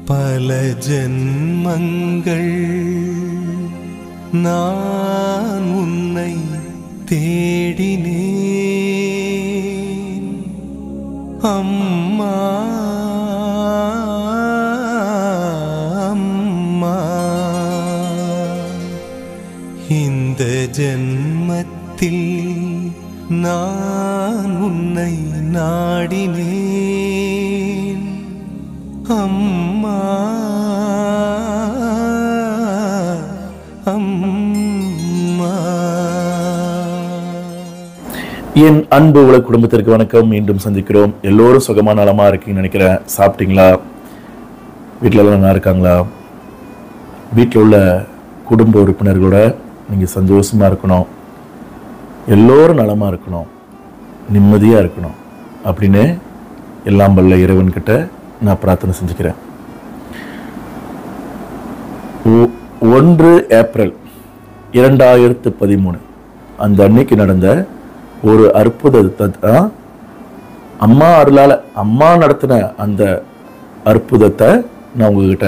பல ஜென்மங்கள் நான் உன்னை தேடினேன் அம்மா அம்மா. இந்த ஜென்மத்தில் நான் உன்னை நாடினேன் அம்மா அம்மா. என் அன்பு உலக குடும்பத்திற்கு வணக்கம். மீண்டும் சந்திக்கிறோம். எல்லோரும் சுகமான நலமா இருக்கீங்கன்னு நினைக்கிறேன். சாப்பிட்டீங்களா? வீட்டில எல்லாம் நல்லா இருக்காங்களா? வீட்டில் உள்ள குடும்ப உறுப்பினர்களோட நீங்கள் சந்தோஷமா இருக்கணும், எல்லோரும் நலமா இருக்கணும், நிம்மதியாக இருக்கணும் அப்படின்னு எல்லாம் வல்ல இறைவன்கிட்ட நான் பிரார்த்தனை செஞ்சுக்கிறேன். 1 ஏப்ரல் 2013 அந்த அன்னைக்கு நடந்த ஒரு அற்புதத்தை அம்மா அருளால அம்மா நடத்தின அந்த அற்புதத்தை நான் உங்ககிட்ட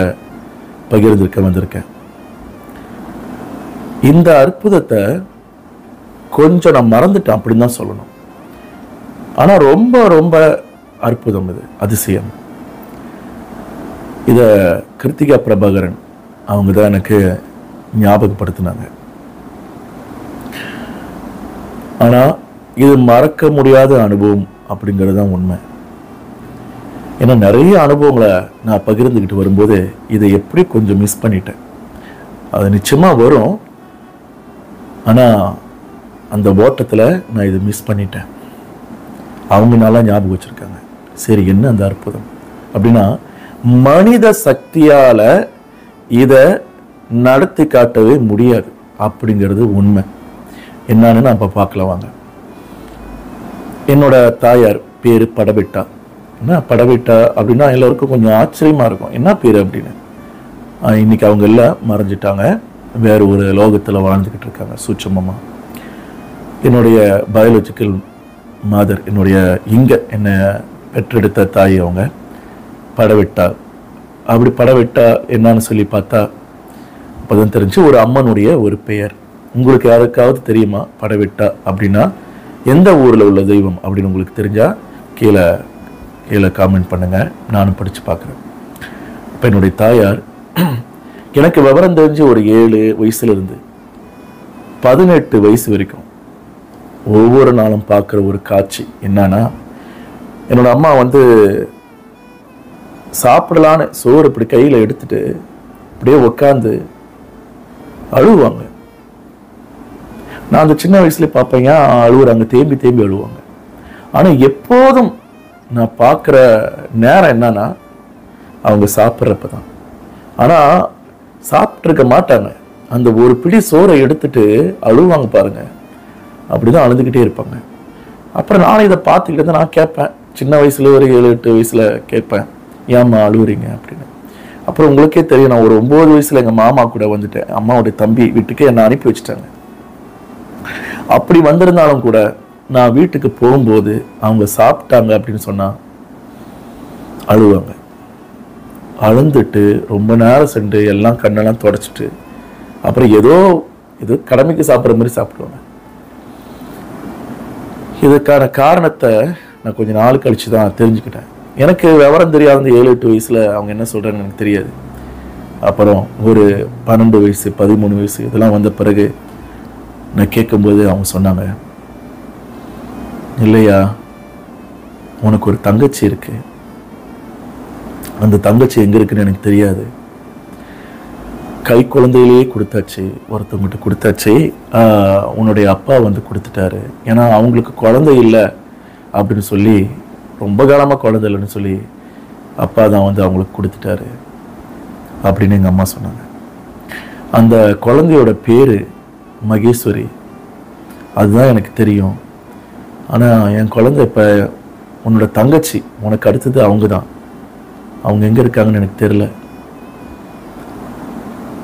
பகிர்ந்திருக்க வந்திருக்கேன். இந்த அற்புதத்தை கொஞ்சம் நான் மறந்துட்டேன் அப்படின்னு தான் சொல்லணும். ஆனா ரொம்ப ரொம்ப அற்புதம், இது அதிசயம். இத கிருத்திகா பிரபாகரன் அவங்க தான் எனக்கு ஞாபகப்படுத்தினாங்க. ஆனா இது மறக்க முடியாத அனுபவம் அப்படிங்கிறது தான் உண்மை. ஏன்னா நிறைய அனுபவங்களை நான் பகிர்ந்துக்கிட்டு வரும்போது இதை எப்படி கொஞ்சம் மிஸ் பண்ணிட்டேன். அது நிச்சயமா வரும், ஆனா அந்த ஓட்டத்துல நான் இதை மிஸ் பண்ணிட்டேன். அவங்க நல்லா ஞாபகம் வச்சிருக்காங்க. சரி, என்ன அந்த அற்புதம் அப்படின்னா, மனித சக்தியால இத நடத்தி காட்டவே முடியாது அப்படிங்கிறது உண்மை. என்னன்னு நான் இப்ப பார்க்கலாம் வாங்க. என்னோட தாயார் பேரு படபெட்டா. என்ன படபெட்டா அப்படின்னா எல்லாருக்கும் கொஞ்சம் ஆச்சரியமா இருக்கும், என்ன பேரு அப்படின்னு. இன்னைக்கு அவங்க எல்லாம் மறைஞ்சிட்டாங்க, வேற ஒரு லோகத்துல வாழ்ந்துகிட்டு இருக்காங்க சூட்சமமா. என்னுடைய பயாலஜிக்கல் மதர், என்னுடைய என்னை பெற்றெடுத்த தாய் அவங்க படவெட்டா. அப்படி படவெட்டா என்னன்னு சொல்லி பார்த்தா அப்போதான் தெரிஞ்சு ஒரு அம்மனுடைய ஒரு பெயர். உங்களுக்கு யாருக்காவது தெரியுமா படவெட்டா அப்படின்னா எந்த ஊரில் உள்ள தெய்வம் அப்படின்னு உங்களுக்கு தெரிஞ்சா கீழே கீழே காமெண்ட் பண்ணுங்க, நானும் படித்து பார்க்குறேன். இப்போ என்னுடைய தாயார் எனக்கு விவரம் தெரிஞ்சு ஒரு 7 வயசுல இருந்து 18 வயசு வரைக்கும் ஒவ்வொரு நாளும் பார்க்குற ஒரு காட்சி என்னன்னா, என்னோட அம்மா சாப்பிடலான்னு சோறு இப்படி கையில் எடுத்துட்டு அப்படியே உட்காந்து அழுவாங்க. நான் அந்த சின்ன வயசுல பார்ப்பேங்க, அழுவுறாங்க, தேம்பி தேம்பி அழுவாங்க. ஆனால் எப்போதும் நான் பார்க்குற நேரம் என்னன்னா அவங்க சாப்பிட்றப்ப தான். ஆனால் சாப்பிட்ருக்க மாட்டாங்க. அந்த ஒரு பிடி சோறை எடுத்துட்டு அழுவாங்க பாருங்க, அப்படிதான் அழுதுகிட்டே இருப்பாங்க. அப்புறம் நானும் இதை பார்த்துக்கிட்டு நான் கேட்பேன், சின்ன வயசுல ஒரு 7-8 வயசுல கேட்பேன், ஏம்மா அழுவுறீங்க அப்படின்னு. அப்புறம் உங்களுக்கே தெரியும், நான் ஒரு 9 வயசுல எங்க மாமா கூட வந்துட்டேன். அம்மாவுடைய தம்பி வீட்டுக்கு என்னை அனுப்பி வச்சுட்டாங்க. அப்படி வந்திருந்தாலும் கூட நான் வீட்டுக்கு போகும்போது அவங்க சாப்பிட்டாங்க அப்படின்னு சொன்னா அழுவாங்க. அழுந்துட்டு ரொம்ப நேரம் சென்று எல்லாம் கண்ணெல்லாம் தொடச்சிட்டு அப்புறம் ஏதோ கடமைக்கு சாப்பிட்ற மாதிரி சாப்பிடுவாங்க. இதுக்கான காரணத்தை நான் கொஞ்சம் நாள் கழிச்சு தான் தெரிஞ்சுக்கிட்டேன். எனக்கு விவரம் தெரியாத 7-8 வயசுல அவங்க என்ன சொல்றாங்கன்னு எனக்கு தெரியாது. அப்புறம் ஒரு 12 வயசு 13 வயசு இதெல்லாம் வந்த பிறகு நான் கேட்கும்போது அவங்க சொன்னாங்க, இல்லையா உனக்கு ஒரு தங்கச்சி இருக்கு, அந்த தங்கச்சி எங்க இருக்குன்னு எனக்கு தெரியாது, கை குழந்தையிலேயே கொடுத்தாச்சு, ஒருத்தவங்கிட்ட கொடுத்தாச்சு, உன்னுடைய அப்பா கொடுத்துட்டாரு, ஏன்னா அவங்களுக்கு குழந்தை இல்லை அப்படின்னு சொல்லி, ரொம்ப காலமாக குழந்தை இல்லைன்னு சொல்லி அப்பா தான் அவங்களுக்கு கொடுத்துட்டாரு அப்படின்னு எங்கள் அம்மா சொன்னாங்க. அந்த குழந்தையோட பேரு மகேஸ்வரி, அதுதான் எனக்கு தெரியும். ஆனால் என் குழந்தை இப்போ உன்னோட தங்கச்சி, உனக்கு அடுத்தது அவங்க தான், அவங்க எங்கே இருக்காங்கன்னு எனக்கு தெரியல,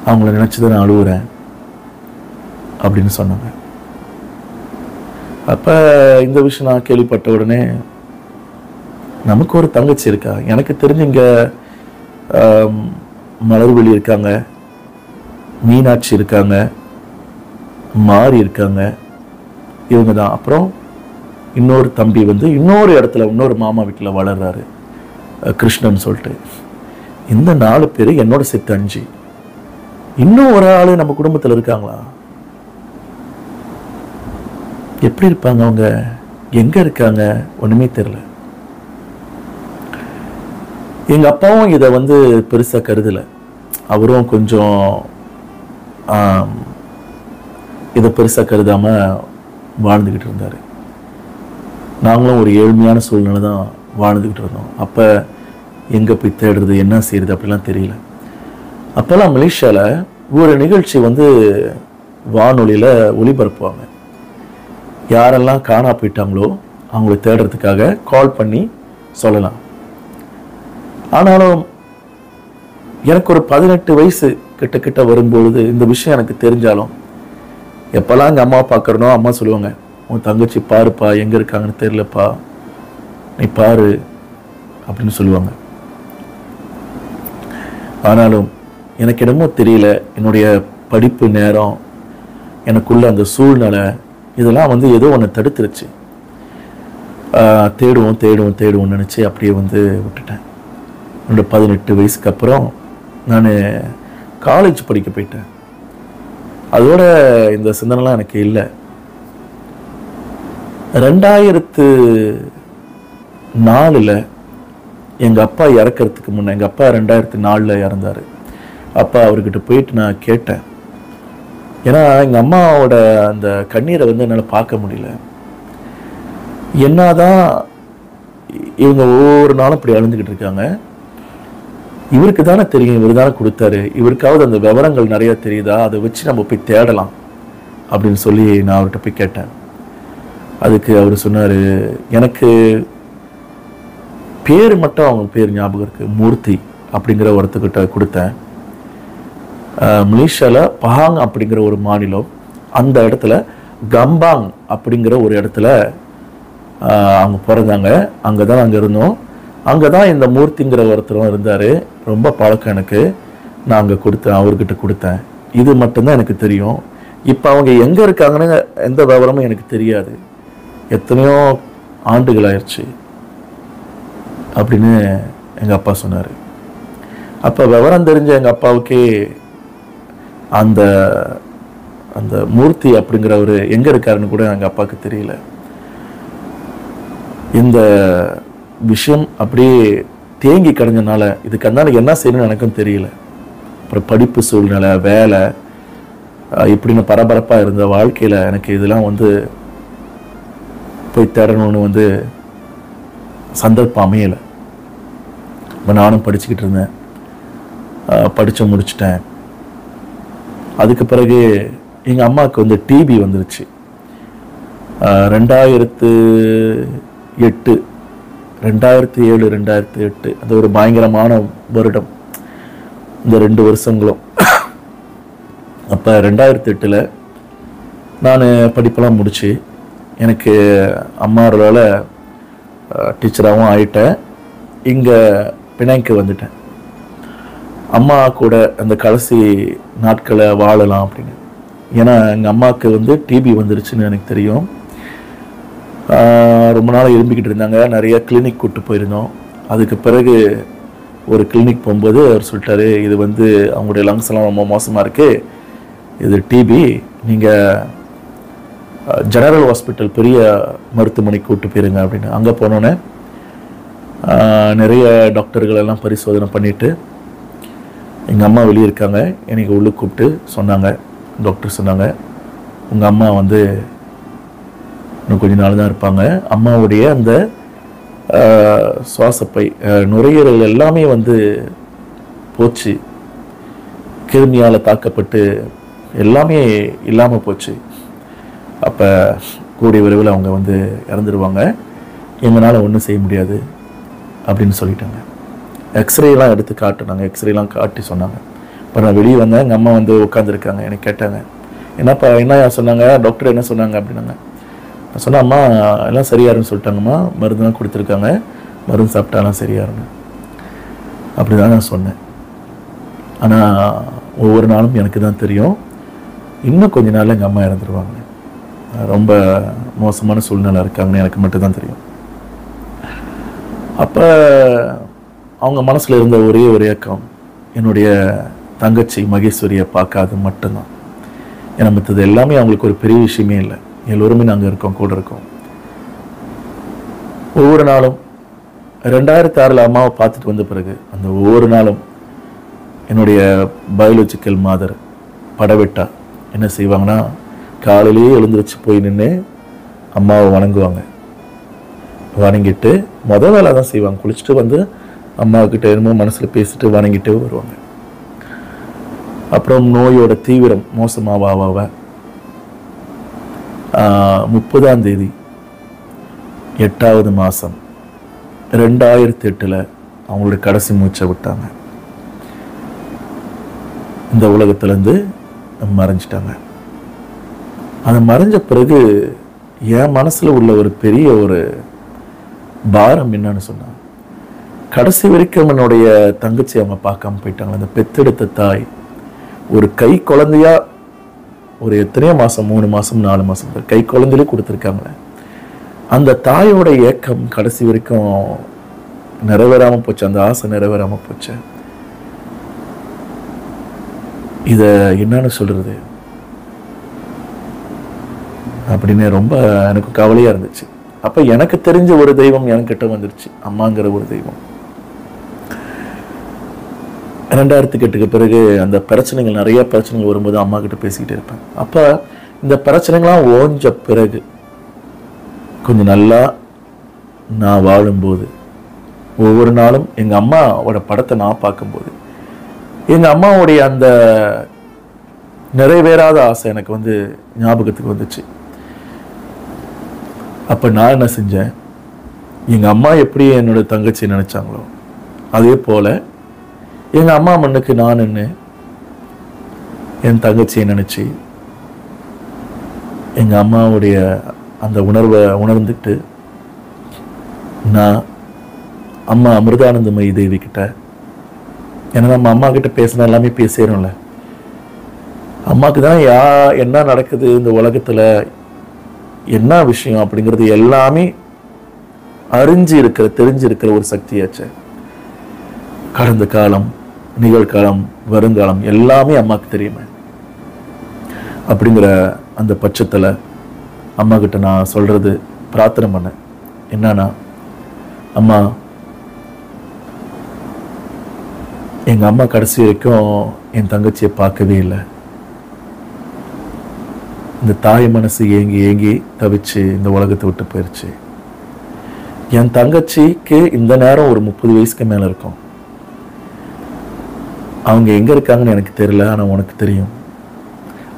அவங்கள நினைச்சுதான் நான் அழுவுறேன் அப்படின்னு சொன்னாங்க. அப்ப இந்த விஷயம் நான் கேள்விப்பட்ட உடனே நமக்கு ஒரு தங்கச்சி இருக்கா, எனக்கு தெரிஞ்சு இங்க மலர்விழி இருக்காங்க, மீனாட்சி இருக்காங்க, மாறி இருக்காங்க, இவங்க தான். அப்புறம் இன்னொரு தம்பி வந்து இன்னொரு இடத்துல இன்னொரு மாமா வீட்டில் வளர்றாரு, கிருஷ்ணன் சொல்லிட்டு. இந்த 4 பேர் என்னோட சேர்த்து 5. இன்னும் ஒரு ஆளு நம்ம குடும்பத்தில் இருக்காங்களா? எப்படி இருப்பாங்க அவங்க? எங்க இருக்காங்க? ஒண்ணுமே தெரியல. எங்க அப்பாவும் இதை வந்து பெருசா கருதல. அவரும் கொஞ்சம் இதை பெருசா கருதாம வாழ்ந்துகிட்டு இருந்தாரு. நாங்களும் ஒரு ஏழ்மையான சூழ்நிலை தான் வாழ்ந்துகிட்டு இருந்தோம். அப்ப எங்க போய் தேடுறது, என்ன செய்யறது அப்படிலாம் தெரியல. அப்பெல்லாம் மலேசியால ஒரு நிகழ்ச்சி வந்து வானொலியில ஒளிபரப்புவாங்க. யாரெல்லாம் காணா போயிட்டாங்களோ அவங்களை தேடுறதுக்காக கால் பண்ணி சொல்லலாம். ஆனாலும் எனக்கு ஒரு 18 வயசு கிட்ட வரும்பொழுது இந்த விஷயம் எனக்கு தெரிஞ்சாலும், எப்பெல்லாம் எங்கள் அம்மா பார்க்குறனோ அம்மா சொல்லுவாங்க, உன் தங்கச்சி பாருப்பா, எங்கே இருக்காங்கன்னு தெரியலப்பா, நீ பாரு அப்படின்னு சொல்லுவாங்க. ஆனாலும் எனக்கு என்னமோ தெரியல, என்னுடைய படிப்பு நேரம், எனக்குள்ள அந்த சூழ்நிலை, இதெல்லாம் வந்து ஏதோ ஒன்று தடுத்துருச்சு. தேடுவோம் நினச்சி அப்படியே வந்து விட்டுட்டேன். என்னோட 18 வயசுக்கு அப்புறம் நான் காலேஜ் படிக்க போயிட்டேன். அதோட இந்த சிந்தனைலாம் எனக்கு இல்லை. 2004 எங்கள் அப்பா இறக்கிறதுக்கு முன்னே, எங்கள் அப்பா 2004 இறந்தார். அப்பா அவர்கிட்ட போயிட்டு நான் கேட்டேன். ஏன்னா எங்கள் அம்மாவோட அந்த கண்ணீரை வந்து என்னால் பார்க்க முடியல. என்னதான் இவங்க ஒவ்வொரு நாளும் இப்படி அழுந்துக்கிட்டு இருக்காங்க, இவருக்கு தானே தெரியும், இவர் தானே கொடுத்தாரு, இவருக்காவது அந்த விவரங்கள் நிறைய தெரியுதா, அதை வச்சு நம்ம போய் தேடலாம் அப்படின்னு சொல்லி நான் அவர்கிட்ட போய் கேட்டேன். அதுக்கு அவர் சொன்னார், எனக்கு பேர் மட்டும் அவங்க பேர் ஞாபகம் இருக்கு, மூர்த்தி அப்படிங்கிற ஒருத்தர்கிட்ட கொடுத்தேன். மலேசியால பஹாங் அப்படிங்கிற ஒரு மாநிலம், அந்த இடத்துல கம்பாங் அப்படிங்கிற ஒரு இடத்துல அவங்க பிறந்தாங்க. அங்கே தான் நாங்கள் இருந்தோம். அங்கே தான் இந்த மூர்த்திங்கிற ஒருத்தரும் இருந்தார். ரொம்ப பழக்கம் எனக்கு. நான் அங்கே கொடுத்தேன், அவர்கிட்ட கொடுத்தேன். இது மட்டும்தான் எனக்கு தெரியும். இப்போ அவங்க எங்கே இருக்காங்கன்னு எந்த விவரமும் எனக்கு தெரியாது. எத்தனையோ ஆண்டுகள் ஆயிடுச்சு அப்படின்னு எங்கள் அப்பா சொன்னார். அப்போ விவரம் தெரிஞ்ச எங்கள் அப்பாவுக்கே அந்த அந்த மூர்த்தி அப்படிங்கிறவர் எங்கே இருக்காருன்னு கூட எங்கள் அப்பாவுக்கு தெரியல. இந்த விஷயம் அப்படியே தேங்கி கிடஞ்சனால இதுக்கு அதனால என்ன செய்யணும்னு எனக்கும் தெரியல. அப்புறம் படிப்பு சூழ்நிலை, வேலை, இப்படின்னு பரபரப்பாக இருந்த வாழ்க்கையில் எனக்கு இதெல்லாம் வந்து போய் தேடணும்னு வந்து சந்தர்ப்பம் அமையலை. இப்போ நானும் படிச்சுக்கிட்டு இருந்தேன், படித்து முடிச்சிட்டேன். அதுக்கு பிறகு எங்கள் அம்மாவுக்கு வந்து டிபி வந்துருச்சு. 2007 2008 அது ஒரு பயங்கரமான வருடம், இந்த 2 வருஷங்களும். அப்போ 2008 நான் படிப்பெல்லாம் முடிச்சு எனக்கு அம்மாவோட டீச்சராகவும் ஆகிட்டேன். இங்கே பினாங்க்கு வந்துட்டேன். அம்மா கூட அந்த கடைசி நாட்களை வாழலாம் அப்படின்னு. ஏன்னா எங்கள் அம்மாவுக்கு வந்து டிபி வந்துருச்சுன்னு எனக்கு தெரியும். ரொம்ப நாள் இரும்பிக்கிட்டு இருந்தாங்க. நிறைய கிளினிக் கூப்பிட்டு போயிருந்தோம். அதுக்கு பிறகு ஒரு கிளினிக் போகும்போது அவர் சொல்லிட்டாரு, இது வந்து அவங்களுடைய லங்ஸ் எல்லாம் ரொம்ப மோசமாக இருக்குது, இது டிபி, நீங்கள் ஜெனரல் ஹாஸ்பிட்டல் பெரிய மருத்துவமனைக்கு கூப்பிட்டு போயிருங்க அப்படின்னு. அங்கே போனோன்னே நிறைய டாக்டர்கள் எல்லாம் பரிசோதனை பண்ணிவிட்டு எங்கள் அம்மா வெளியே இருக்காங்க, எனக்கு உள்ளே கூப்பிட்டு சொன்னாங்க, டாக்டர் சொன்னாங்க, உங்கள் அம்மா வந்து இன்னும் கொஞ்ச நாள் தான் இருப்பாங்க. அம்மாவுடைய அந்த சுவாசப்பை, நுரையீரல் எல்லாமே வந்து போச்சு, கிருமியால் தாக்கப்பட்டு எல்லாமே இல்லாமல் போச்சு. அப்போ கூடிய விரைவில் அவங்க வந்து இறந்துடுவாங்க, எங்களால் ஒன்றும் செய்ய முடியாது அப்படின்னு சொல்லிட்டாங்க. எக்ஸ்ரேலாம் எடுத்து காட்டினாங்க, எக்ஸ்ரேலாம் காட்டி சொன்னாங்க. இப்போ நான் வெளியே வந்தேன், எங்கள் அம்மா வந்து உட்காந்துருக்காங்க. எனக்கு கேட்டாங்க, என்னப்பா என்ன சொன்னாங்க, டாக்டர் என்ன சொன்னாங்க அப்படின்னாங்க. நான் சொன்னேன், அம்மா எல்லாம் சரியாருன்னு சொல்லிட்டாங்கம்மா, மருந்துலாம் கொடுத்துருக்காங்க, மருந்து சாப்பிட்டாலாம் சரியாருங்க. அப்படிதான் நான் சொன்னேன். ஆனால் ஒவ்வொரு நாளும் எனக்கு தான் தெரியும், இன்னும் கொஞ்ச நாளில் எங்கள் அம்மா இறந்துருவாங்க, ரொம்ப மோசமான சூழ்நிலை இருக்காங்கன்னு எனக்கு மட்டும்தான் தெரியும். அப்போ அவங்க மனசில் இருந்த ஒரே ஒரு ஏக்கம் என்னுடைய தங்கச்சி மகேஸ்வரியை பார்க்காது மட்டும்தான். ஏன்னா மற்றது எல்லாமே அவங்களுக்கு ஒரு பெரிய விஷயமே இல்லை. எல்லோருமே நாங்கள் இருக்கோம், கூட இருக்கோம். ஒவ்வொரு நாளும் 2006 அம்மாவை பார்த்துட்டு வந்த பிறகு அந்த ஒவ்வொரு நாளும் என்னுடைய பயாலஜிக்கல் மாதர் படவெட்டா என்ன செய்வாங்கன்னா, காலையிலேயே எழுந்திரிச்சு போய் நின்று அம்மாவை வணங்குவாங்க. வணங்கிட்டு வேலை தான் செய்வாங்க. குளிச்சுட்டு வந்து அம்மாவுக்கிட்ட என்னமோ மனசில் பேசிட்டு வணங்கிட்டு வருவாங்க. அப்புறம் நோயோட தீவிரம் மோசமாவாக 30ஆம் தேதி 8வது மாதம் 2008 அவங்களுடைய கடைசி மூச்சை விட்டாங்க. இந்த உலகத்திலேருந்து மறைஞ்சிட்டாங்க. அது மறைஞ்ச பிறகு என் மனசில் உள்ள ஒரு பெரிய ஒரு பாரம் என்னன்னு சொன்னா, கடைசி வரைக்கும் என்னுடைய தங்கச்சி அவங்க பார்க்காம போயிட்டாங்க. அந்த பெத்தெடுத்த தாய் ஒரு கை குழந்தையா ஒரு எத்தனையோ மாதம், 3 மாதம் 4 மாதம் கை குழந்தையிலே கொடுத்துருக்காங்க. அந்த தாயோட ஏக்கம் கடைசி வரைக்கும் நிறைவேறாமல் போச்சு. அந்த ஆசை நிறைவேறாமல் போச்சு. இதை என்னன்னு சொல்றது அப்படின்னு ரொம்ப எனக்கு கவலையாக இருந்துச்சு. அப்போ எனக்கு தெரிஞ்ச ஒரு தெய்வம் என்கிட்ட வந்துருச்சு, அம்மாங்கிற ஒரு தெய்வம். 2008க்கு பிறகு அந்த பிரச்சனைகள், நிறைய பிரச்சனைகள் வரும்போது அம்மா கிட்ட பேசிக்கிட்டே இருப்பேன். அப்போ இந்த பிரச்சனைகள்லாம் ஓஞ்ச பிறகு கொஞ்சம் நல்லா நான் வாழும்போது ஒவ்வொரு நாளும் எங்கள் அம்மாவோட படத்தை நான் பார்க்கும்போது எங்கள் அம்மாவுடைய அந்த நிறைவேறாத ஆசை எனக்கு ஞாபகத்துக்கு வந்துச்சு. அப்போ நான் என்ன செஞ்சேன், எங்கள் அம்மா எப்படி என்னோட தங்கச்சி நினைச்சாங்களோ அதே போல் எங்கள் அம்மா மண்ணுக்கு நான் நின்று என் தங்கச்சியை நினச்சி எங்கள் அம்மாவுடைய அந்த உணர்வை உணர்ந்துட்டு நான் அம்மா அமிர்தானந்தமயி தேவி கிட்ட, ஏன்னா நம்ம அம்மா கிட்ட பேசினா எல்லாமே பேசிடும்ல, அம்மாவுக்கு தான் என்ன நடக்குது இந்த உலகத்தில், என்ன விஷயம் அப்படிங்கிறது எல்லாமே தெரிஞ்சிருக்கிற ஒரு சக்தியாச்சு. கடந்த காலம், நிகழ்காலம், வருங்காலம் எல்லாமே அம்மாவுக்கு தெரியுமே. அப்படிங்கிற அந்த பட்சத்தில் அம்மா கிட்ட நான் சொல்றது, பிரார்த்தனை பண்ணேன். என்னன்னா, அம்மா, எங்கள் அம்மா கடைசி வரைக்கும் என் தங்கச்சியை பார்க்கவே இல்லை. இந்த தாய் மனசு ஏங்கி ஏங்கி தவிச்சு இந்த உலகத்தை விட்டு போயிடுச்சு. என் தங்கச்சிக்கு இந்த நேரம் ஒரு 30 வயசுக்கு மேலே இருக்கும். அவங்க எங்கே இருக்காங்கன்னு எனக்கு தெரியல, ஆனால் உனக்கு தெரியும்.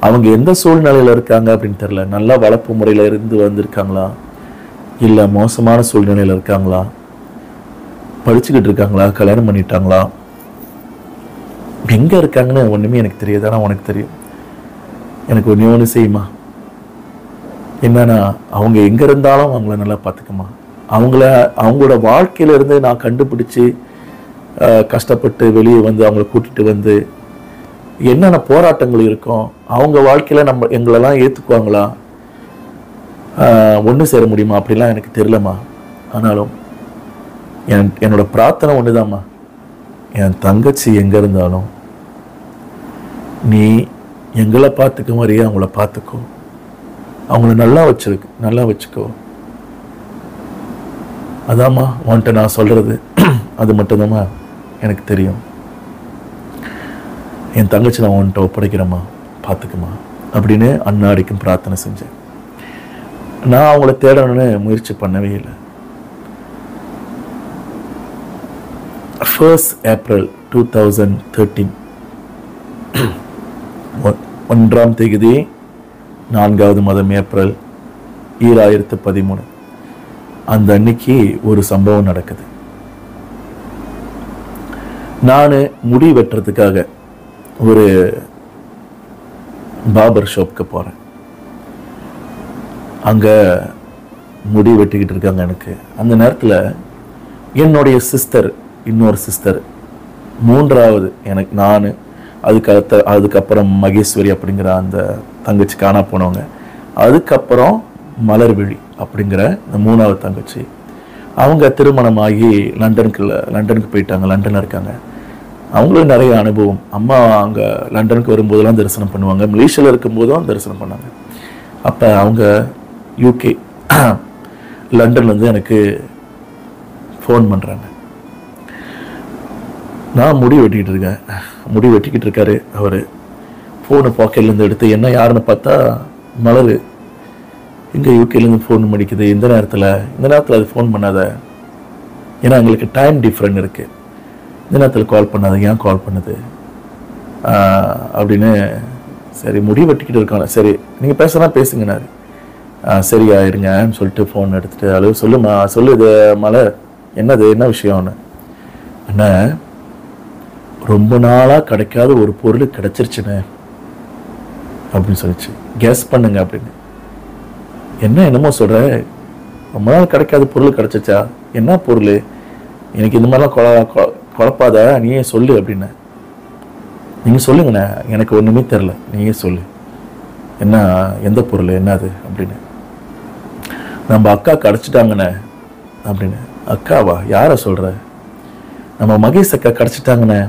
அவங்க எந்த சூழ்நிலையில் இருக்காங்க அப்படின்னு தெரியல. நல்லா வளர்ப்பு முறையில் இருந்து வந்திருக்காங்களா, இல்லை மோசமான சூழ்நிலையில் இருக்காங்களா, படிச்சுக்கிட்டு இருக்காங்களா, கல்யாணம் பண்ணிட்டாங்களா, எங்கே இருக்காங்கன்னு ஒன்றுமே எனக்கு தெரியாது. ஆனால் உனக்கு தெரியும். எனக்கு ஒன்று செய்யுமா, என்னன்னா, அவங்க எங்கே இருந்தாலும் அவங்கள நல்லா பார்த்துக்குமா. அவங்களோட வாழ்க்கையிலேருந்து நான் கண்டுபிடிச்சி கஷ்டப்பட்டு வெளியே வந்து அவங்கள கூட்டிகிட்டு வந்து என்னென்ன போராட்டங்கள் இருக்கும், அவங்க வாழ்க்கையில் எங்களெல்லாம் ஏற்றுக்குவாங்களா, ஒன்று சேர முடியுமா அப்படிலாம் எனக்கு தெரியலம்மா. ஆனாலும் என்னோட பிரார்த்தனை ஒன்றுதாம்மா, என் தங்கச்சி எங்கே இருந்தாலும் நீ எங்களை பார்த்துக்க மாதிரியே அவங்கள பார்த்துக்கோ, அவங்கள நல்லா வச்சுக்கோ. அதாம்மா உன்கிட்ட நான் சொல்கிறது, அது மட்டும்தாம்மா எனக்கு தெரியும். என் தங்கச்சி நான் உன்கிட்ட ஒப்படைக்கிறேம்மா, பார்த்துக்குமா அப்படின்னு அன்னாடிக்கும் பிரார்த்தனை செஞ்சேன். நான் அவங்கள தேடணும்னு முயற்சி பண்ணவே இல்லை. 1 ஏப்ரல் 2013 1ஆம் தேதி 4வது மாதம் ஏப்ரல் 2013 அந்த அன்னைக்கு ஒரு சம்பவம் நடக்குது. நான் முடி வெட்டுறதுக்காக ஒரு பார்பர் ஷாப்க்கு போகிறேன். அங்கே முடி வெட்டிக்கிட்டு இருக்காங்க எனக்கு. அந்த நேரத்தில் என்னுடைய சிஸ்டர், இன்னொரு சிஸ்டர் மூன்றாவது எனக்கு நான், அதுக்கப்புறம் மகேஸ்வரி அப்படிங்கிற அந்த தங்கச்சி காணா போனவங்க, அதுக்கப்புறம் மலர்விழி அப்படிங்கிற இந்த மூணாவது தங்கச்சி. அவங்க திருமணமாகி லண்டனுக்கு போயிட்டாங்க, லண்டனில் இருக்காங்க. அவங்களும் நிறைய அனுபவம். அம்மா அங்கே லண்டனுக்கு வரும்போதெல்லாம் தரிசனம் பண்ணுவாங்க, மலேசியாவில் இருக்கும்போதும் தரிசனம் பண்ணாங்க. அப்போ அவங்க யூகே லண்டன்லேருந்து எனக்கு ஃபோன் பண்ணுறாங்க. நான் முடி வெட்டிக்கிட்டு இருக்காரு அவர். ஃபோனு பாக்கெட்லேருந்து எடுத்து என்ன யாருன்னு பார்த்தா மலர். இங்கே யூகேலேருந்து ஃபோன் பண்ணிக்குது இந்த நேரத்தில் அது ஃபோன் பண்ணாத, ஏன்னா எங்களுக்கு டைம் டிஃப்ரெண்ட் இருக்குது, இந்த நேரத்தில் கால் பண்ணாத, ஏன் கால் பண்ணுது அப்படின்னு. சரி முடி வெட்டிக்கிட்டு இருக்காங்க, சரி நீங்கள் பேசுனா பேசுங்கண்ணாரு. சரியா இருங்கன்னு சொல்லிட்டு ஃபோன் எடுத்துகிட்டு அளவு சொல்லுமா சொல்லுது மலர், என்ன விஷயம்னு. அண்ணா ரொம்ப நாளாக கிடைக்காத ஒரு பொருள் கிடைச்சிருச்சுண்ணே அப்படின்னு சொல்லிச்சு. கெஸ் பண்ணுங்க அப்படின்னு. என்னமோ சொல்கிற, ரொம்ப நாள் கிடைக்காத பொருள் கிடைச்சிச்சா? என்ன பொருள்? எனக்கு இந்த மாதிரிலாம் குழப்பாத, நீயே சொல்லு அப்படின்னு. நீங்கள் சொல்லுங்கண்ணே, எனக்கு ஒன்றுமே தெரில, நீயே சொல்லு என்ன, எந்த பொருள், என்னது அப்படின்னு. நம்ம அக்கா கிடச்சிட்டாங்கண்ணே அப்படின்னு. அக்காவா? யாரை சொல்கிற? நம்ம மகேஷ் அக்கா கிடச்சிட்டாங்கண்ணே.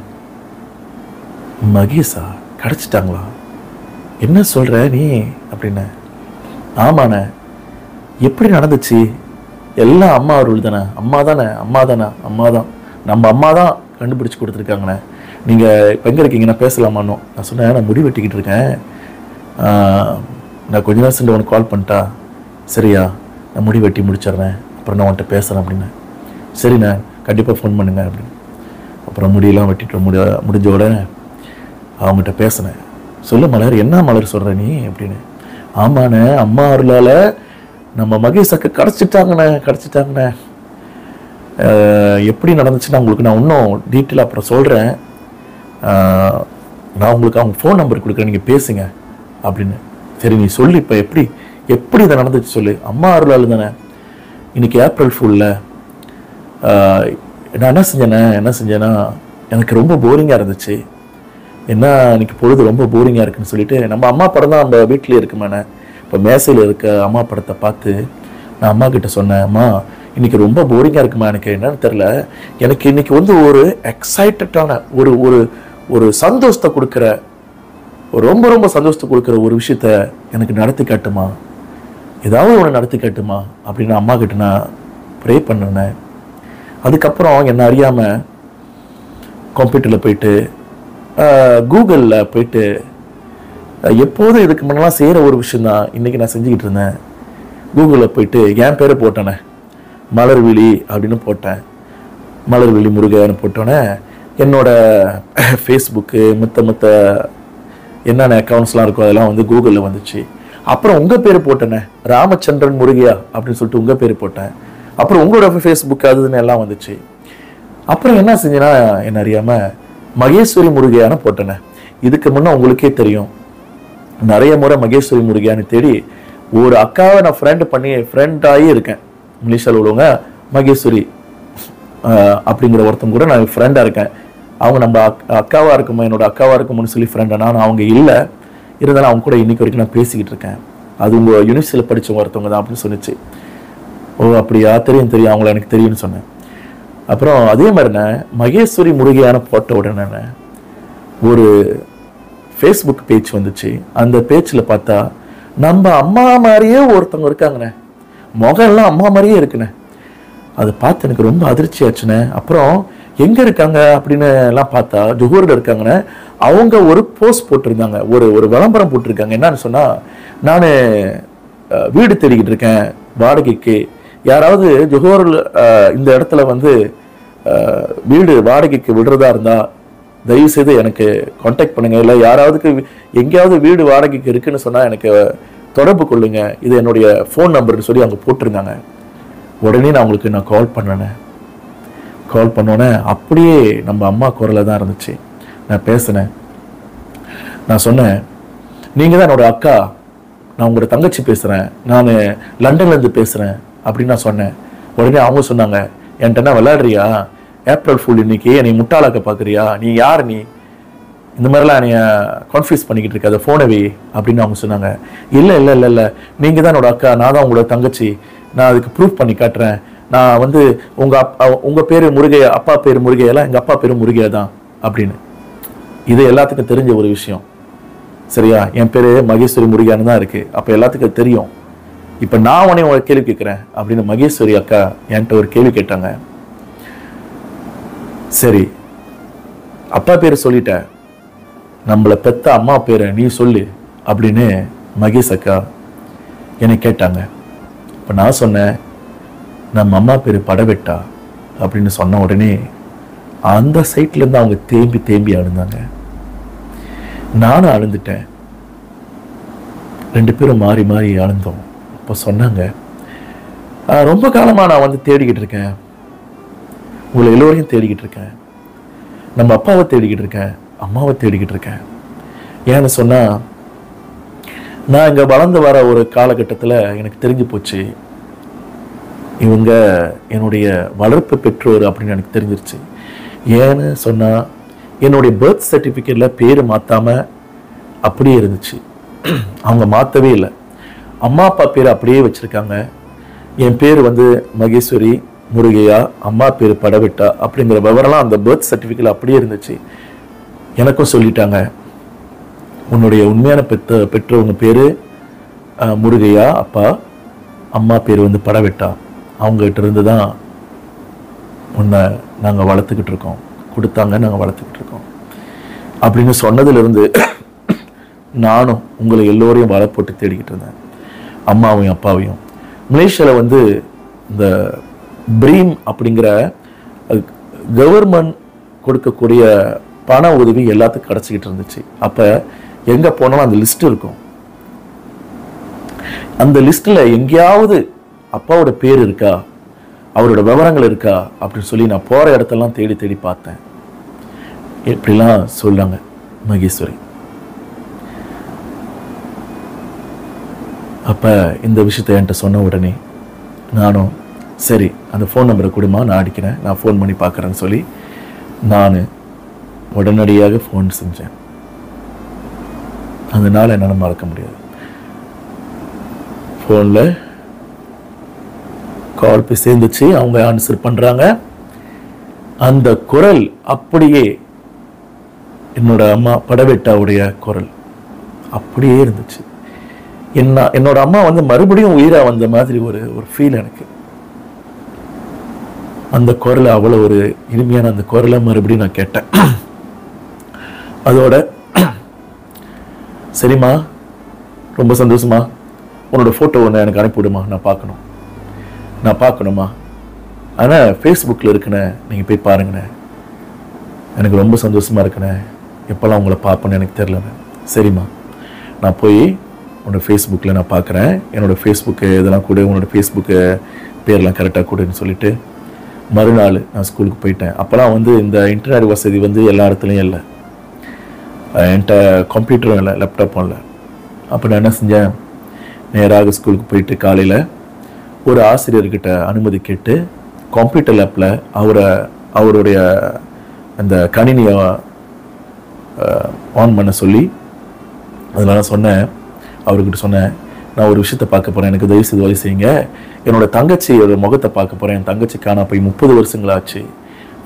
மகேஷா? கிடச்சிட்டாங்களா? என்ன சொல்கிற நீ அப்படின்னு. ஆமாண்ணே. எப்படி நடந்துச்சு? எல்லாம் அம்மா அருள் தானே, அம்மா தான் நம்ம அம்மா தான் கண்டுபிடிச்சி கொடுத்துருக்காங்கண்ணே. நீங்கள் இப்போ எங்கே இருக்கீங்க, நான் பேசலாமான்னோ. நான் சொன்னேன் நான் முடி வெட்டிக்கிட்டு இருக்கேன், நான் கொஞ்ச நேரம் சென்று உனக்கு கால் பண்ணிட்டா சரியா, நான் முடி வெட்டி முடிச்சிட்றேன், அப்புறம் நான் உன்கிட்ட பேசுகிறேன் அப்படின்னு. சரிண்ணே கண்டிப்பாக ஃபோன் பண்ணுங்க அப்படின்னு. அப்புறம் முடியெல்லாம் வெட்டிட்டு முடிஞ்ச உடனே அவங்ககிட்ட பேசினேன். சொல்லு மலர், என்ன மலர் சொல்கிற நீ அப்படின்னு. ஆமாண்ணே, அம்மா அருளால் நம்ம மகேஷ் அக்கா கிடச்சிட்டாங்கண்ணே. எப்படி நடந்துச்சுன்னா உங்களுக்கு நான் இன்னும் டீட்டெயிலாக அப்புறம் சொல்கிறேன், நான் உங்களுக்கு அவங்க ஃபோன் நம்பர் கொடுக்குறேன், நீங்கள் பேசுங்க அப்படின்னு. சரி நீ சொல்லு, இப்போ எப்படி இதை நடந்துச்சு சொல்லு. அம்மா அருளால் தானே. இன்னைக்கு ஏப்ரல் ஃபுல்லில் நான் என்ன செஞ்சேன்னா எனக்கு ரொம்ப போரிங்காக இருந்துச்சு. இன்னைக்கு பொழுது ரொம்ப போரிங்காக இருக்குன்னு சொல்லிட்டு, நம்ம அம்மா படம் தான் நம்ம வீட்டிலே இருக்குமாண்ணே. இப்போ மேசையில் இருக்க அம்மா படத்தை பார்த்து நான் அம்மா கிட்ட சொன்னேன், அம்மா இன்னைக்கு ரொம்ப போரிங்காக இருக்குமா, எனக்கு என்னன்னு தெரில, எனக்கு இன்னைக்கு ஒரு எக்ஸைட்டடான ஒரு சந்தோஷத்தை கொடுக்குற, ரொம்ப சந்தோஷத்தை கொடுக்குற ஒரு விஷயத்த எனக்கு நடத்தி காட்டுமா, ஏதாவது ஒன்று நடத்தி காட்டுமா அப்படின்னு அம்மா கிட்ட நான் ப்ரே பண்ணினேன். அதுக்கப்புறம் என்ன அறியாமல் கம்ப்யூட்டரில் போயிட்டு கூகுளில் போயிட்டு எப்போதும் இதுக்கு முன்னெல்லாம் செய்கிற ஒரு விஷயந்தான் இன்றைக்கி நான் செஞ்சுக்கிட்டு இருந்தேன். கூகுளில் போயிட்டு என் பேரை போட்டேனே, மலர்விழி அப்படின்னு போட்டேன். மலர்விழி முருகன்னு போட்டோன்னே என்னோட ஃபேஸ்புக்கு மற்ற என்னென்ன அக்கௌண்ட்ஸ்லாம் இருக்கோ அதெல்லாம் கூகுளில் வந்துச்சு. அப்புறம் உங்கள் பேர் போட்டேனே, ராமச்சந்திரன் முருகையா அப்படின்னு சொல்லிட்டு உங்கள் பேர் போட்டேன். அப்புறம் உங்களோட ஃபேஸ்புக் அதுன்னு எல்லாம் வந்துச்சு. அப்புறம் என்ன செஞ்சேன்னா என்ன அறியாமல் மகேஸ்வரி முருகையான்னு போட்டேனே. இதுக்கு முன்னே உங்களுக்கே தெரியும், நிறைய முறை மகேஸ்வரி முருகையான்னு தேடி ஒரு அக்காவை நான் ஃப்ரெண்டாகி இருக்கேன். மலேசியாவில் உள்ளவங்க மகேஸ்வரி அப்படிங்கிற ஒருத்தங்க கூட நான் ஃப்ரெண்டாக இருக்கேன். அவங்க நம்ம அக்காவாக இருக்குமா, என்னோட அக்காவாக இருக்கும்னு சொல்லி ஃப்ரெண்டானா, நான் அவங்க இல்லை, இருந்தாலும் அவங்க கூட இன்னைக்கு வரைக்கும் நான் பேசிக்கிட்டு இருக்கேன். அது உங்கள் யூனிவர்சிட்டியில் படித்தவங்க ஒருத்தவங்க தான் அப்படின்னு சொன்னிச்சு. ஓ அப்படியா, தெரியும் அவங்கள எனக்கு தெரியும்னு சொன்னேன். அப்புறம் அதே மாதிரிண்ணே மகேஸ்வரி முருகையான போட்ட உடனே ஒரு ஃபேஸ்புக் பேஜ் வந்துச்சு. அந்த பேஜில் பார்த்தா நம்ம அம்மா மாதிரியே ஒருத்தவங்க இருக்காங்கண்ணே, முகம்லாம் அம்மா மாதிரியே இருக்குண்ணே. அதை பார்த்து எனக்கு ரொம்ப அதிர்ச்சி ஆச்சுண்ணே. அப்புறம் எங்கே இருக்காங்க அப்படின்னு எல்லாம் பார்த்தா ஜொஹூரில் இருக்காங்கண்ணே. அவங்க ஒரு போஸ்ட் போட்டிருந்தாங்க, ஒரு விளம்பரம் போட்டிருக்காங்க. என்னன்னு சொன்னால், நான் வீடு தேடிக்கிட்டு இருக்கேன் வாடகைக்கு, யாராவது ஜொஹூரில் இந்த இடத்துல வீடு வாடகைக்கு விடுறதா இருந்தால் தயவு செய்து எனக்கு கான்டாக்ட் பண்ணுங்க, இல்லை யாராவதுக்கு எங்கேயாவது வீடு வாடகைக்கு இருக்குன்னு சொன்னால் எனக்கு தொடர்பு கொள்ளுங்க, இது என்னுடைய ஃபோன் நம்பர்னு சொல்லி அவங்க போட்டிருந்தாங்க. உடனே நான் அவங்களுக்கு கால் பண்ணோன்னே அப்படியே நம்ம அம்மா குரலை தான் இருந்துச்சு. நான் பேசினேன். நான் சொன்னேன், நீங்கள் தான் என்னோட அக்கா, நான் உங்களோட தங்கச்சி பேசுகிறேன், நான் லண்டன்லேருந்து பேசுகிறேன் அப்படின்னு நான் சொன்னேன். உடனே அவங்க சொன்னாங்க, என்கிட்ட என்ன விளையாடுறியா, ஏப்ரல் ஃபுல் இன்னைக்கு என்னை முட்டாளாக்க பார்க்குறியா, நீ யார், நீ இந்த மாதிரிலாம் என்னைய கான்ஃபியூஸ் பண்ணிக்கிட்டு இருக்க, அதை ஃபோனவே அப்படின்னு அவங்க சொன்னாங்க. இல்லை இல்லை இல்லை இல்லை, நீங்கள் தான் என்னோட அக்கா, நான் தான் உங்களோட தங்கச்சி, நான் அதுக்கு ப்ரூஃப் பண்ணி காட்டுறேன். நான் வந்து உங்கள் பேர் முருகையா, அப்பா பேர் முருகையெல்லாம் எங்கள் அப்பா பேர் முருகையா தான் அப்படின்னு. இது எல்லாத்துக்கும் தெரிஞ்ச ஒரு விஷயம். சரியா, என் பேர் மகேஸ்வரி முருகையான்னு தான் இருக்குது. அப்போ எல்லாத்துக்கும் தெரியும். இப்போ நான் உடனே ஒரு கேள்வி கேட்குறேன் அப்படின்னு மகேஸ்வரி அக்கா என்கிட்ட ஒரு கேள்வி கேட்டாங்க. சரி, அப்பா பேர் சொல்லிட்ட, நம்மளை பெத்த அம்மா பேரை நீ சொல்லு அப்படின்னு மகேஷ் அக்கா என்னை கேட்டாங்க. இப்போ நான் சொன்னேன், நம்ம அம்மா பேர் படவெட்டா அப்படின்னு சொன்ன உடனே அந்த சைட்லேருந்து அவங்க தேம்பி தேம்பி அழுந்தாங்க. நானும் அழுந்துட்டேன். 2 பேரும் மாறி மாறி அழுந்தோம். அப்போ சொன்னாங்க, ரொம்ப காலமாக நான் வந்து தேடிக்கிட்டு இருக்கேன், உங்களை எல்லோரையும் தேடிக்கிட்டு இருக்கேன், நம்ம அப்பாவை தேடிக்கிட்டு இருக்கேன், அம்மாவை தேடிக்கிட்டு இருக்கேன். ஏன்னு சொன்னால், நான் இங்கே வளர்ந்து வர ஒரு காலகட்டத்தில் எனக்கு தெரிஞ்சு போச்சு, இவங்க என்னுடைய வளர்ப்பு பெற்றோர் அப்படின்னு எனக்கு தெரிஞ்சிருச்சு. ஏன்னு சொன்னால், என்னுடைய பர்த் சர்டிஃபிகேட்டில் பேர் மாற்றாமல் அப்படியே இருந்துச்சு. அவங்க மாற்றவே இல்லை, அம்மா அப்பா பேர் அப்படியே வச்சுருக்காங்க. என் பேர் வந்து மகேஸ்வரி முருகையா, அம்மா பேர் படவெட்டா அப்படிங்கிற விவரம்லாம் அந்த பர்த் சர்டிஃபிகேட்டில் அப்படியே இருந்துச்சு. எனக்கும் சொல்லிட்டாங்க, உன்னுடைய உண்மையான பெற்றவங்க பேர் முருகையா அப்பா, அம்மா பேர் வந்து படவெட்டா, அவங்ககிட்ட இருந்து தான் உன்னை நாங்கள் வளர்த்துக்கிட்டு இருக்கோம், கொடுத்தாங்க, நாங்கள் வளர்த்துக்கிட்டு இருக்கோம் அப்படின்னு சொன்னதுலேருந்து நானும் உங்களை எல்லோரையும் வாழை போட்டு தேடிக்கிட்டு இருந்தேன், அம்மாவையும் அப்பாவையும். மலேசியாவில் வந்து இந்த பிரீம் அப்படிங்கிற கவர்மெண்ட் கொடுக்கக்கூடிய பண உதவி எல்லாத்துக்கும் கிடச்சிக்கிட்டு இருந்துச்சு. அப்போ எங்கே போனாலும் அந்த லிஸ்ட் இருக்கும். அந்த லிஸ்ட்டில் எங்கேயாவது அப்பாவோட பேர் இருக்கா, அவரோட விவரங்கள் இருக்கா அப்படின்னு சொல்லி நான் போகிற இடத்தெல்லாம் தேடி தேடி பார்த்தேன். இப்படிலாம் சொல்லாங்க மகேஸ்வரி. அப்போ இந்த விஷயத்தை என்கிட்ட சொன்ன உடனே நானும் சரி, அந்த ஃபோன் நம்பரை கொடுமா, நான் அடிக்கிறேன், நான் ஃபோன் பண்ணி பார்க்குறேன்னு சொல்லி நான் உடனடியாக ஃபோன் செஞ்சேன். அந்த நாள் என்னால் மறக்க முடியாது. ஃபோனில் கால் போய் சேர்ந்துச்சு, அவங்க ஆன்சர் பண்ணுறாங்க. அந்த குரல் அப்படியே என்னோட அம்மா படவெட்டாவுடைய குரல் அப்படியே இருந்துச்சு. என்னோட அம்மா வந்து மறுபடியும் உயிரா வந்த மாதிரி ஒரு ஃபீல் எனக்கு. அந்த குரலை, அவ்வளோ ஒரு இனிமையான அந்த குரலை மறுபடியும் நான் கேட்டேன். அதோட சரிம்மா, ரொம்ப சந்தோஷமா, உன்னோட ஃபோட்டோ ஒன்று எனக்கு அனுப்பிவிடுமா, நான் பார்க்கணுமா, ஆனால் ஃபேஸ்புக்கில் இருக்குண்ணே, நீங்கள் போய் பாருங்கண்ணே, எனக்கு ரொம்ப சந்தோஷமாக இருக்குண்ணே, எப்போல்லாம் உங்களை பார்ப்பேன்னு எனக்கு தெரிலண்ணே. சரிம்மா, நான் போய் உன்னோட ஃபேஸ்புக்கில் நான் பார்க்குறேன், என்னோடய ஃபேஸ்புக்கு இதெல்லாம் கூட, உன்னோட ஃபேஸ்புக்கு பேர்லாம் கரெக்டாக கொடுன்னு சொல்லிவிட்டு மறுநாள் நான் ஸ்கூலுக்கு போயிட்டேன். அப்போலாம் வந்து இந்த இன்டர்நெட் வசதி வந்து எல்லா இடத்துலையும் இல்லை, என்கிட்ட கம்ப்யூட்டரும் இல்லை, லேப்டாப்பும் இல்லை. அப்போ நான் என்ன செஞ்சேன், நேராக ஸ்கூலுக்கு போயிட்டு காலையில் ஒரு ஆசிரியர்கிட்ட அனுமதி கேட்டு கம்ப்யூட்டர் லேப்பில் அவருடைய அந்த கணினியை ஆன் பண்ண சொல்லி அதில் நான் சொன்னேன், அவர்கிட்ட சொன்னேன், நான் ஒரு விஷயத்தை பார்க்க போகிறேன், எனக்கு தயவு செய்து உதவி செய்யுங்க, என்னோடய தங்கச்சியோட முகத்தை பார்க்க போகிறேன், என் தங்கச்சி காணா போய் 30 வருஷங்களாச்சு,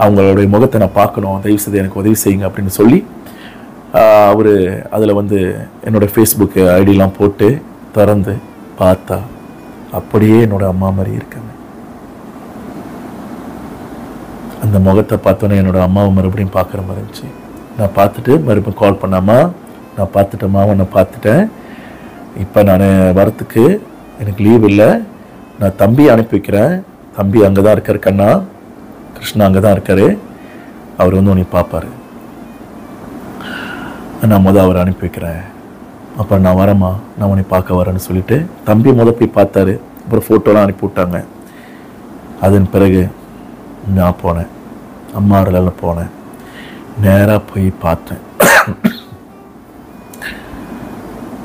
அவங்களுடைய முகத்தை நான் பார்க்கணும், தயவு செய்து எனக்கு உதவி செய்யுங்க அப்படின்னு சொல்லி அவர் அதில் வந்து என்னோடய ஃபேஸ்புக் ஐடியெலாம் போட்டு திறந்து பார்த்தா அப்படியே என்னோட அம்மா மாதிரி இருக்காங்க. அந்த முகத்தை பார்த்தோன்னே என்னோட அம்மாவை மறுபடியும் பார்க்குற மாதிரி இருந்துச்சு. நான் பார்த்துட்டு மறுபடியும் கால் பண்ணாமா, நான் பார்த்துட்டேம்மா, உன்னை பார்த்துட்டேன், இப்போ நான் வரத்துக்கு எனக்கு லீவ் இல்லை, நான் தம்பி அனுப்பி வைக்கிறேன், தம்பி அங்கே தான் இருக்கார், கண்ணா கிருஷ்ணா அங்கே தான் இருக்கார், அவர் வந்து உன்னை பார்ப்பார், நான் அவரை அனுப்பி வைக்கிறேன், அப்புறம் நான் வரேம்மா, நான் உன்னை பார்க்க வரேன்னு சொல்லிட்டு தம்பி போய் பார்த்தாரு. அப்புறம் ஃபோட்டோலாம் அனுப்பி விட்டாங்க. அதன் பிறகு நான் போனேன், அம்மாடலாம் போனேன், நேராக போய் பார்த்தேன்.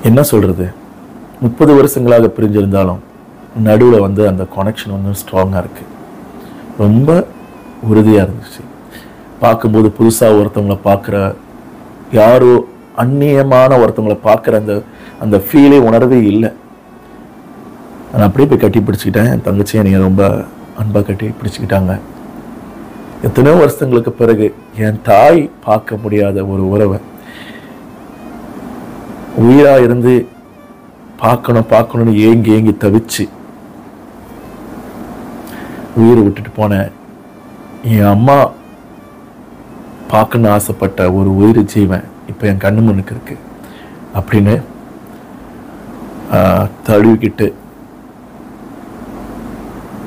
என்ன சொல்கிறது, 30 வருஷங்களாக பிரிஞ்சிருந்தாலும் நடுவில் வந்து அந்த கனெக்ஷன் வந்து ஸ்ட்ராங்காக இருக்குது. ரொம்ப உறுதியாக இருந்துச்சு. பார்க்கும்போது புதுசாக ஒருத்தவங்களை பார்க்குற, யாரோ அந்நியமான ஒருத்தவங்களை பார்க்குற அந்த ஃபீலே உணர்வே இல்லை. நான் அப்படியே போய் கட்டி பிடிச்சிக்கிட்டேன். என் தங்கச்சியை நீங்கள் ரொம்ப அன்பாக கட்டி பிடிச்சிக்கிட்டாங்க. எத்தனையோ வருஷங்களுக்கு பிறகு என் தாய் பார்க்க முடியாத ஒரு உறவை உயிராக இருந்து பார்க்கணும்னு ஏங்கி தவிச்சு உயிரை விட்டுட்டு போனேன். என் அம்மா பார்க்கணும்னு ஆசைப்பட்ட ஒரு உயிர் ஜீவன் இப்போ என் கண்ணு முன்னுக்கு இருக்கு அப்படின்னு தழுவிக்கிட்டு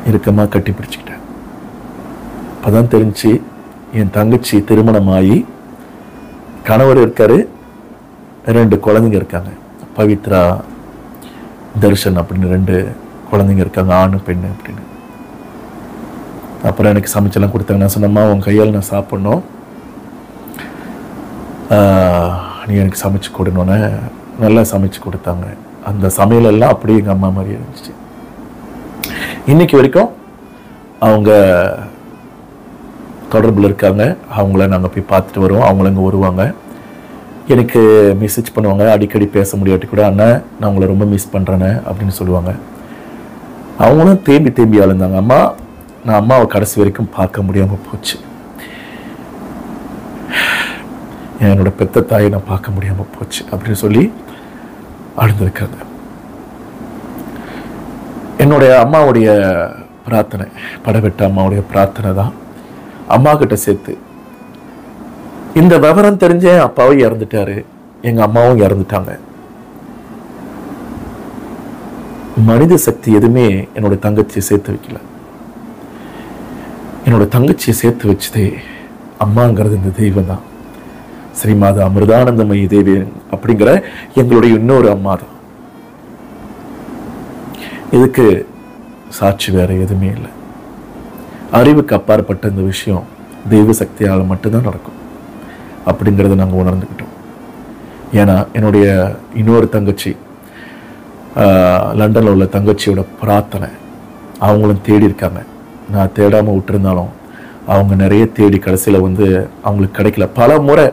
இறுக்கமாக கட்டி பிடிச்சிக்கிட்டேன். அப்போதான் தெரிஞ்சு என் தங்கச்சி திருமணமாகி கணவர் இருக்காரு, 2 குழந்தைங்க இருக்காங்க. பவித்ரா, தர்ஷன் அப்படின்னு 2 குழந்தைங்க இருக்காங்க, ஆணு பெண்ணு அப்படின்னு. அப்புறம் எனக்கு சமைச்செல்லாம் கொடுத்தாங்க. நான் சொன்னம்மா உன் கையால் நான் சாப்பிட்ணும், நீ எனக்கு சமைச்சு கொடுனோன்னு நல்லா சமைச்சு கொடுத்தாங்க. அந்த சமையலெல்லாம் அப்படியே எங்கள் அம்மா மாதிரி இருந்துச்சு. இன்னைக்கு வரைக்கும் அவங்க தொடர்பில் இருக்காங்க. அவங்கள நாங்கள் போய் பார்த்துட்டு வருவோம். அவங்கள இங்கே வருவாங்க, எனக்கு மெசேஜ் பண்ணுவாங்க. அடிக்கடி பேச முடியாட்டி கூட அண்ணன் நான் உங்களை ரொம்ப மிஸ் பண்ணுறேன்னு அப்படின்னு சொல்லுவாங்க. அவங்களும் தேம்பி அழுந்தாங்க. அம்மா, நான் அம்மாவை கடைசி வரைக்கும் பார்க்க முடியாமல் போச்சு, என்னோட பெத்த தாயை நான் பார்க்க முடியாமல் போச்சு அப்படின்னு சொல்லி அழுந்திருக்காங்க. என்னுடைய அம்மாவுடைய பிரார்த்தனை, படவெட்ட அம்மாவுடைய பிரார்த்தனை தான் அம்மா கிட்ட சேர்த்து. இந்த விவரம் தெரிஞ்சே அப்பாவும் இறந்துட்டாரு, எங்க அம்மாவும் இறந்துட்டாங்க. மனித சக்தி எதுவுமே என்னோட தங்கச்சியை சேர்த்து வைக்கல. என்னோட தங்கச்சியை சேர்த்து வச்சதே அம்மாங்கிறது இந்த தெய்வம் தான். ஸ்ரீமாதா அமிர்தானந்தமயி தேவி அப்படிங்கிற எங்களுடைய இன்னொரு அம்மா தான். இதுக்கு சாட்சி வேற எதுவுமே இல்லை. அறிவுக்கு அப்பாற்பட்ட இந்த விஷயம் தெய்வ சக்தியால் மட்டும்தான் நடக்கும் அப்படிங்கிறத நாங்கள் உணர்ந்துக்கிட்டோம். ஏன்னா என்னுடைய இன்னொரு தங்கச்சி, லண்டனில் உள்ள தங்கச்சியோட பிரார்த்தனை அவங்களும் தேடி இருக்காங்க. நான் தேடாமல் விட்டுருந்தாலும் அவங்க நிறைய தேடி கடைசியில் அவங்களுக்கு கிடைக்கல. பல முறை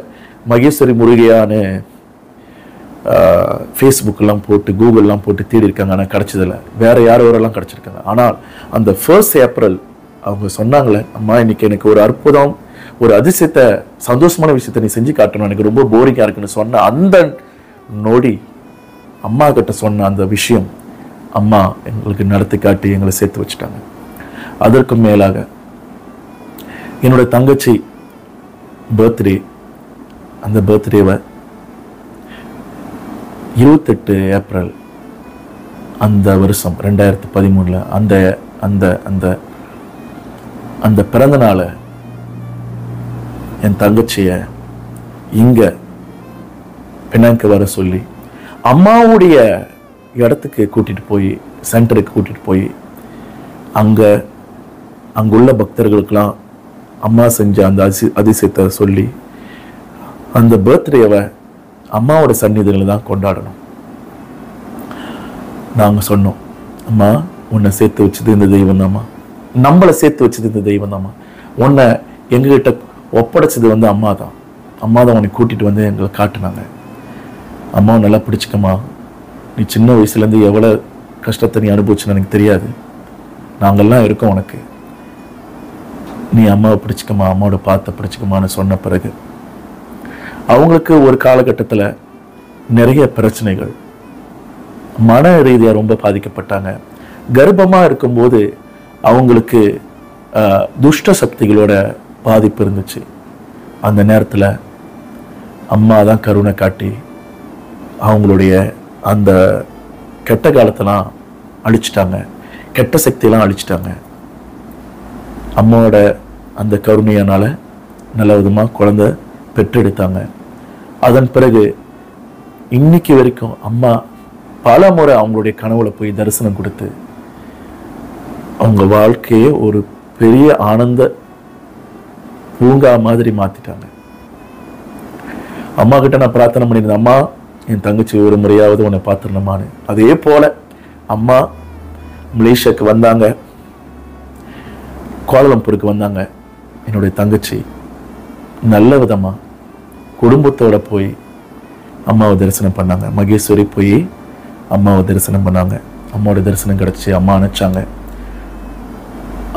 மகேஸ்வரி முருகையான்னு ஃபேஸ்புக்கெல்லாம் போட்டு கூகுள்லாம் போட்டு தேடி இருக்காங்க, ஆனால் கிடைச்சதில்ல. வேற யாரெல்லாம் கிடைச்சிருக்காங்க. ஆனால் அந்த 1 ஏப்ரல் அவங்க சொன்னாங்களே, அம்மா இன்னைக்கு எனக்கு ஒரு அற்புதம், ஒரு அதிசயத்தை, சந்தோஷமான விஷயத்தை நீ செஞ்சு காட்டணும், எனக்கு ரொம்ப போரிங்காக இருக்குன்னு சொன்ன அந்த நொடி, அம்மா கிட்ட சொன்ன அந்த விஷயம் அம்மா எங்களுக்கு நடத்தி காட்டி எங்களை சேர்த்து வச்சுட்டாங்க. அதற்கும் மேலாக என்னோட தங்கச்சி பர்த்டே, அந்த பர்த்டேவை 28 ஏப்ரல் அந்த வருஷம் 2013 அந்த அந்த அந்த அந்த பிறந்த நாளை என் தங்கச்சிய இங்க பினாங்கு வர சொல்லி அம்மாவுடைய இடத்துக்கு கூட்டிட்டு போய், சென்டருக்கு கூட்டிட்டு போய் அங்குள்ள பக்தர்களுக்கெல்லாம் அம்மா செஞ்ச அந்த அதிசயத்தை சொல்லி அந்த பர்த்டேவை அம்மாவோட சந்நிதியில் தான் கொண்டாடணும். நாங்கள் சொன்னோம், அம்மா உன்னை சேர்த்து வச்சது இந்த தெய்வம் தாம்மா, நம்மளை சேர்த்து வச்சது இந்த தெய்வம் தாம்மா, உன்னை எங்ககிட்ட ஒப்படைச்சது அம்மா தான். அம்மா தான் உன்னை கூட்டிட்டு எங்களை காட்டினாங்க. அம்மாவை நல்லா பிடிச்சிக்கம்மா, நீ சின்ன வயசுலேருந்து எவ்வளோ கஷ்டத்தை நீ அனுபவிச்சுன்னு எனக்கு தெரியாது, நாங்கள்லாம் இருக்கோம் உனக்கு, நீ அம்மாவை பிடிச்சிக்கம்மா, அம்மாவோட பார்த்த பிடிச்சிக்கம்மான்னு சொன்ன பிறகு அவங்களுக்கு ஒரு காலகட்டத்தில் நிறைய பிரச்சனைகள், மன ரீதியாக ரொம்ப பாதிக்கப்பட்டாங்க. கர்ப்பமாக இருக்கும்போது அவங்களுக்கு துஷ்ட சக்திகளோட பாதிப்பு இருந்துச்சு. அந்த நேரத்தில் அம்மா தான் கருணை காட்டி அவங்களுடைய அந்த கெட்ட காலத்தெல்லாம் அழிச்சிட்டாங்க, கெட்ட சக்தியெல்லாம் அழிச்சிட்டாங்க. அம்மாவோட அந்த கருணையினால நல்ல விதமாக குழந்தை பெற்றெடுத்தாங்க. அதன் பிறகு இன்னைக்கு வரைக்கும் அம்மா பல முறை அவங்களுடைய கனவுல போய் தரிசனம் கொடுத்து அவங்க வாழ்க்கையை ஒரு பெரிய ஆனந்த பூங்கா மாதிரி மாத்திட்டாங்க. அம்மா கிட்ட நான் பிரார்த்தனை பண்ணியிருந்தேன், அம்மா என் தங்கச்சி ஒரு முறையாவது உன்னை பார்த்துடணுமான்னு. அதே போல அம்மா மலேசியாவுக்கு வந்தாங்க, கோலாலம்பூருக்கு வந்தாங்க. என்னுடைய தங்கச்சி நல்ல விதமா குடும்பத்தோட போய் அம்மாவை தரிசனம் பண்ணாங்க. மகேஸ்வரி போய் அம்மாவை தரிசனம் பண்ணாங்க. அம்மாவோட தரிசனம் கிடைச்சி அம்மா நினைச்சாங்க.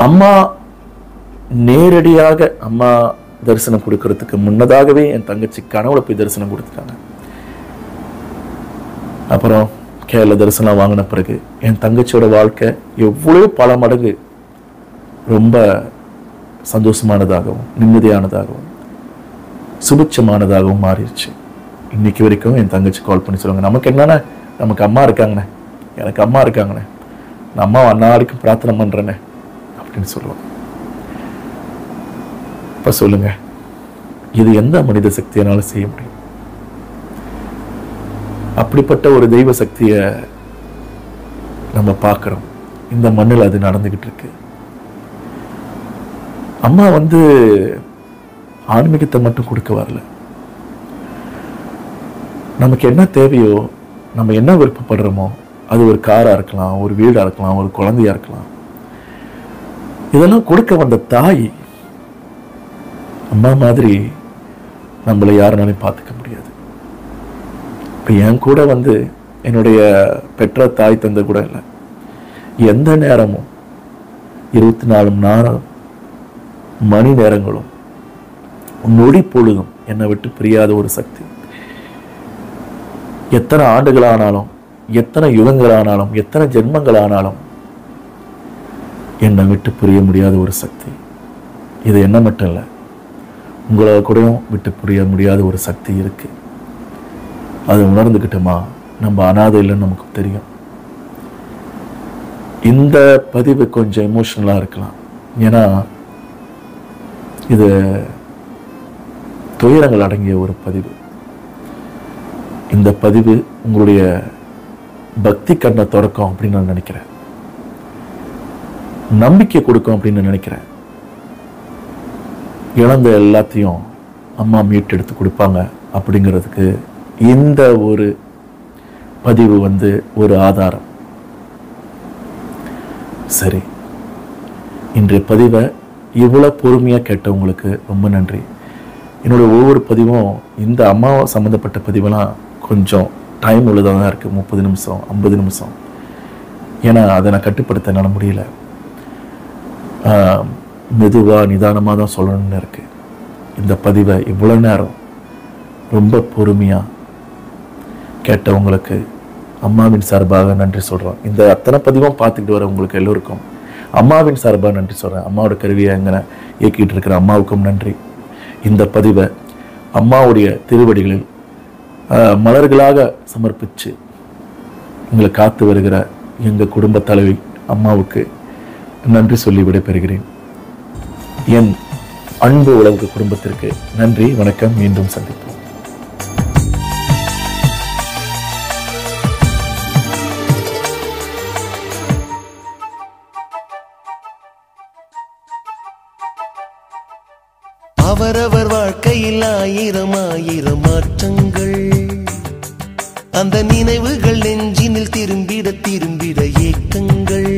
அம்மா நேரடியாக அம்மா தரிசனம் கொடுக்கறதுக்கு முன்னதாகவே என் தங்கச்சி கனவுல போய் தரிசனம் கொடுத்துட்டாங்க. அப்புறம் கேரள தரிசனம் வாங்கின பிறகு என் தங்கச்சியோட வாழ்க்கை எவ்வளவு பல மடங்கு ரொம்ப சந்தோஷமானதாகவும் நிம்மதியானதாகவும் சுபிட்சமானதாகவும் மாறிடுச்சு. இன்னைக்கு வரைக்கும் என் தங்கச்சி கால் பண்ணி சொல்லுவாங்க, நமக்கு என்னன்னா நமக்கு அம்மா இருக்காங்கண்ணே, எனக்கு அம்மா இருக்காங்கண்ணே, நான் அம்மா அன்னாடிக்கும் பிரார்த்தனை பண்றேனே அப்படின்னு சொல்லுவாங்க. இப்ப சொல்லுங்க, இது எந்த மனித சக்தியானாலும் செய்ய முடியும்? அப்படிப்பட்ட ஒரு தெய்வ சக்தியை நம்ம பார்க்கிறோம். இந்த மண்ணில் அது நடந்துகிட்டு இருக்கு. அம்மா ஆன்மீகத்தை மட்டும் கொடுக்க வரல. நமக்கு என்ன தேவையோ, நம்ம என்ன விருப்பப்படுறோமோ, அது ஒரு காரா இருக்கலாம், ஒரு வீடா இருக்கலாம், ஒரு குழந்தையா இருக்கலாம், இதெல்லாம் கொடுக்க வந்த தாய். அம்மா மாதிரி நம்மளை யாருனாலையும் பார்த்துக்க முடியாது. இப்போ என் கூட என்னுடைய பெற்ற தாய் தந்தை கூட இல்லை, எந்த நேரமும் 24 மணி நேரங்களும் நொடி பொழுதும் என்னை விட்டு பிரியாத ஒரு சக்தி. எத்தனை ஆண்டுகளானாலும், எத்தனை யுகங்களானாலும், எத்தனை ஜென்மங்களானாலும் என்னை விட்டு பிரிய முடியாத ஒரு சக்தி. இது என்ன மட்டும் இல்லை, உங்களை கூடயும் விட்டு புரிய முடியாத ஒரு சக்தி இருக்கு. அதை உணர்ந்துக்கிட்டோமா நம்ம அனாதை இல்லைன்னு நமக்கு தெரியும். இந்த பதிவு கொஞ்சம் எமோஷனலா இருக்கலாம், ஏன்னா இது துயரங்கள் அடங்கிய ஒரு பதிவு. இந்த பதிவு உங்களுடைய பக்தி கண்ணை திறக்கும் அப்படின்னு நான் நினைக்கிறேன், நம்பிக்கை கொடுக்கும் அப்படின்னு நினைக்கிறேன். இழந்த எல்லாத்தையும் அம்மா மீட்டெடுத்து கொடுப்பாங்க அப்படிங்கிறதுக்கு இந்த ஒரு பதிவு ஒரு ஆதாரம். சரி, இன்றைய பதிவை இவ்வளவு பொறுமையா கேட்டவங்களுக்கு ரொம்ப நன்றி. என்னோட ஒவ்வொரு பதிவும் இந்த அம்மா சம்பந்தப்பட்ட பதிவெல்லாம் கொஞ்சம் டைம் உள்ளதாக தான் இருக்கு, 30 நிமிஷம் 50 நிமிஷம். ஏன்னா அதை நான் கட்டுப்படுத்த என்னால் முடியல. மெதுவாக நிதானமாக தான் சொல்லணும்னு இருக்கு. இந்த பதிவை இவ்வளோ நேரம் ரொம்ப பொறுமையாக கேட்டவங்களுக்கு அம்மாவின் சார்பாக நன்றி சொல்கிறோம். இந்த அத்தனை பதிவும் பார்த்துக்கிட்டு வர உங்களுக்கு எல்லோருக்கும் அம்மாவின் சார்பாக நன்றி சொல்கிறேன். அம்மாவோட கருவியை எங்கே இயக்கிட்டு இருக்கிற அம்மாவுக்கும் நன்றி. இந்த பதிவை அம்மாவுடைய திருவடிகளில் மலர்களாக சமர்ப்பித்து எங்களை காத்து வருகிற எங்கள் குடும்ப தலைவி அம்மாவுக்கு நன்றி சொல்லி விடைபெறுகிறேன். என் அன்பு உலக குடும்பத்திற்கு நன்றி, வணக்கம். மீண்டும் சந்திப்போம். அவரவர் வாழ்க்கையில் ஆயிரம் ஆயிரம் மாற்றங்கள், அந்த நினைவுகள் நெஞ்சினில் திரும்பிட திரும்பிட ஏக்கங்கள்.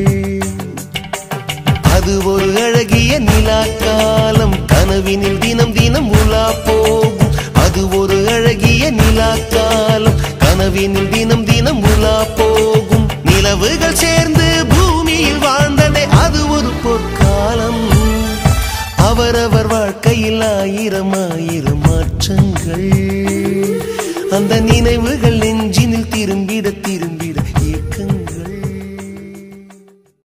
அது ஒரு அழகிய நிலாக்காலம், கனவினில் தினம் தினம் உலா போகும். அது ஒரு அழகிய நிலாக்காலம், கனவினில் தினம் தினம் உலா போகும். நிலவுகள் சேர்ந்து பூமியில் வாழ்ந்ததே அது ஒரு பொற்காலம். அவரவர் வாழ்க்கையில் ஆயிரம் ஆயிரம் மாற்றங்கள், அந்த நினைவுகள் நெஞ்சினில் திரும்பிட